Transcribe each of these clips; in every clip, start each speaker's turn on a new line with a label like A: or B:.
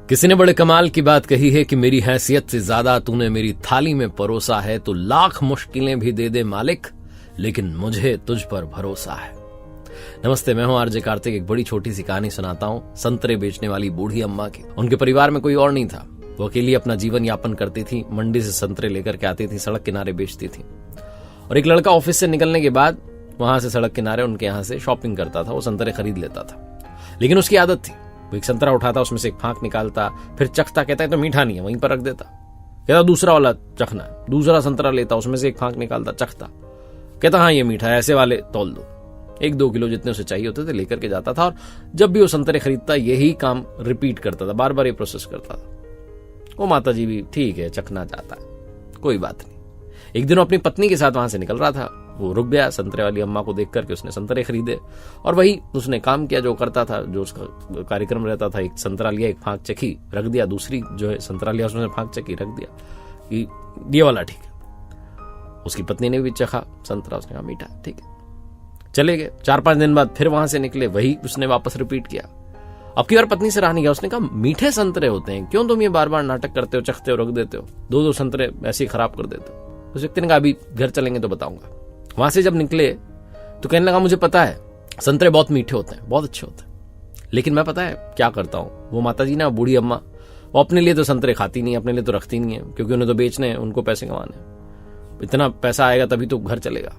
A: किसी ने बड़े कमाल की बात कही है कि मेरी हैसियत से ज्यादा तूने मेरी थाली में परोसा है तो लाख मुश्किलें भी दे दे मालिक, लेकिन मुझे तुझ पर भरोसा है। नमस्ते, मैं हूं आरजे कार्तिक। एक बड़ी छोटी सी कहानी सुनाता हूं संतरे बेचने वाली बूढ़ी अम्मा की। उनके परिवार में कोई और नहीं था। वो अकेली अपना जीवन यापन करती थी। मंडी से संतरे लेकर के आती थी, सड़क किनारे बेचती थी। और एक लड़का ऑफिस से निकलने के बाद वहां से सड़क किनारे उनके यहां से शॉपिंग करता था। वो संतरे खरीद लेता था, लेकिन उसकी आदत थी, वो एक संतरा उठाता, उसमें से एक फांक निकालता, फिर चखता, कहता है तो मीठा नहीं है, वहीं पर रख देता। कहता दूसरा वाला चखना है, दूसरा संतरा लेता, उसमें से एक फांक निकालता, चखता, कहता हाँ ये मीठा है, ऐसे वाले तौल दो। 1-2 किलो जितने उसे चाहिए होते थे लेकर के जाता था। और जब भी वो संतरे खरीदता यही काम रिपीट करता था, बार बार ये प्रोसेस करता था। वो माता जी भी ठीक है, चखना चाहता है, कोई बात नहीं। एक दिन अपनी पत्नी के साथ वहां से निकल रहा था। वो रुक गया, संतरे वाली अम्मा को देख करके उसने संतरे खरीदे और वही उसने काम किया जो करता था, जो उसका कार्यक्रम रहता था। एक संतरा लिया, एक फांक चखी, रख दिया। दूसरी जो है संतरा लिया, उसने फांक चखी, रख दिया कि ये वाला ठीक है। उसकी पत्नी ने भी चखा संतरा, उसने कहा मीठा, ठीक है। चले गए। 4-5 दिन बाद फिर वहां से निकले, वही उसने वापस रिपीट किया। अब की बार पत्नी से रहा नहीं गया, उसने कहा मीठे संतरे होते हैं, क्यों तुम ये बार बार नाटक करते हो, चखते हो, रख देते हो, 2-2 संतरे ऐसे ही खराब कर देते हो। उस व्यक्ति ने कहा अभी घर चलेंगे तो बताऊंगा। वहां से जब निकले तो कहने लगा मुझे पता है संतरे बहुत मीठे होते हैं, बहुत अच्छे होते हैं, लेकिन मैं पता है क्या करता हूं। वो माता जी ना, बूढ़ी अम्मा, वो अपने लिए तो संतरे खाती नहीं, अपने लिए तो रखती नहीं है, क्योंकि उन्हें तो बेचने हैं, उनको पैसे कमाने। इतना पैसा आएगा तभी तो घर चलेगा,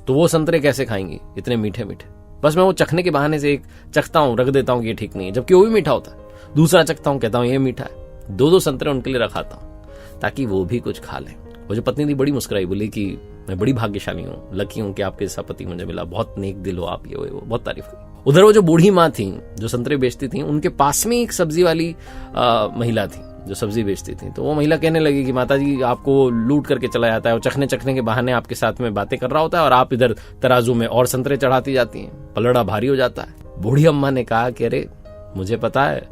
A: तो वो संतरे कैसे खाएंगी इतने मीठे मीठे। बस मैं वो चखने के बहाने से एक चखता हूं, रख देता हूं कि ये ठीक नहीं है, जबकि वो भी मीठा होता है। दूसरा चखता हूं, कहता हूं ये मीठा है। 2-2 संतरे उनके लिए रखाता हूं ताकि वो भी कुछ खा लें। वो जो पत्नी थी बड़ी मुस्कुराई, बोली कि मैं बड़ी भाग्यशाली हूँ, लकी हूँ कि आपके जैसा पति मुझे मिला, बहुत नेक दिल हो आप, ये वो बहुत तारीफ की। उधर वो जो बूढ़ी माँ थी जो संतरे बेचती थी, उनके पास में एक सब्जी वाली महिला थी जो सब्जी बेचती थी। तो वो महिला कहने लगी कि माता जी आपको लूट करके चला जाता है, वो चखने के बहाने आपके साथ में बातें कर रहा होता है और आप इधर तराजू में और संतरे चढ़ाती जाती हैं, पलड़ा भारी हो जाता है। बूढ़ी अम्मा ने कहा कि अरे मुझे पता है,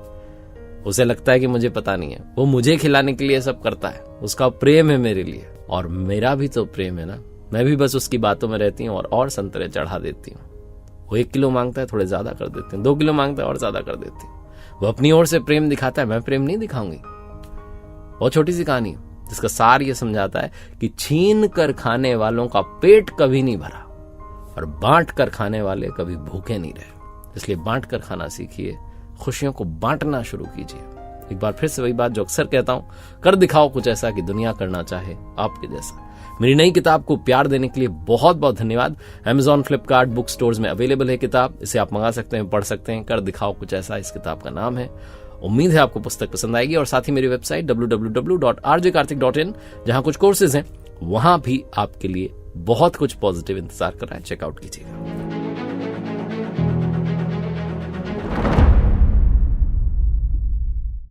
A: उसे लगता है कि मुझे पता नहीं है, वो मुझे खिलाने के लिए सब करता है, उसका प्रेम है मेरे लिए, और मेरा भी तो प्रेम है ना, मैं भी बस उसकी बातों में रहती हूँ और संतरे चढ़ा देती हूँ। वो 1 किलो मांगता है, थोड़े ज्यादा कर देते हैं, 2 किलो मांगता है और ज्यादा कर देती हूँ। वो अपनी ओर से प्रेम दिखाता है, मैं प्रेम नहीं दिखाऊंगी। बहुत छोटी सी कहानी जिसका सार ये समझाता है कि छीन कर खाने वालों का पेट कभी नहीं भरा और बांट कर खाने वाले कभी भूखे नहीं रहे। इसलिए बांट कर खाना सीखिए, खुशियों को बांटना शुरू कीजिए। एक बार फिर से वही बात जो अक्सर कहता हूं, कर दिखाओ कुछ ऐसा कि दुनिया करना चाहे आपके जैसा। मेरी नई किताब को प्यार देने के लिए बहुत बहुत धन्यवाद। Amazon, फ्लिपकार्ट, बुक स्टोर्स में अवेलेबल है किताब, इसे आप मंगा सकते हैं, पढ़ सकते हैं। कर दिखाओ कुछ ऐसा इस किताब का नाम है। उम्मीद है आपको पुस्तक पसंद आएगी। और साथ ही मेरी वेबसाइट www.rjkartik.in, जहां कुछ कोर्सेज हैं, वहां भी आपके लिए बहुत कुछ पॉजिटिव इंतजार कर रहा है, चेकआउट कीजिएगा।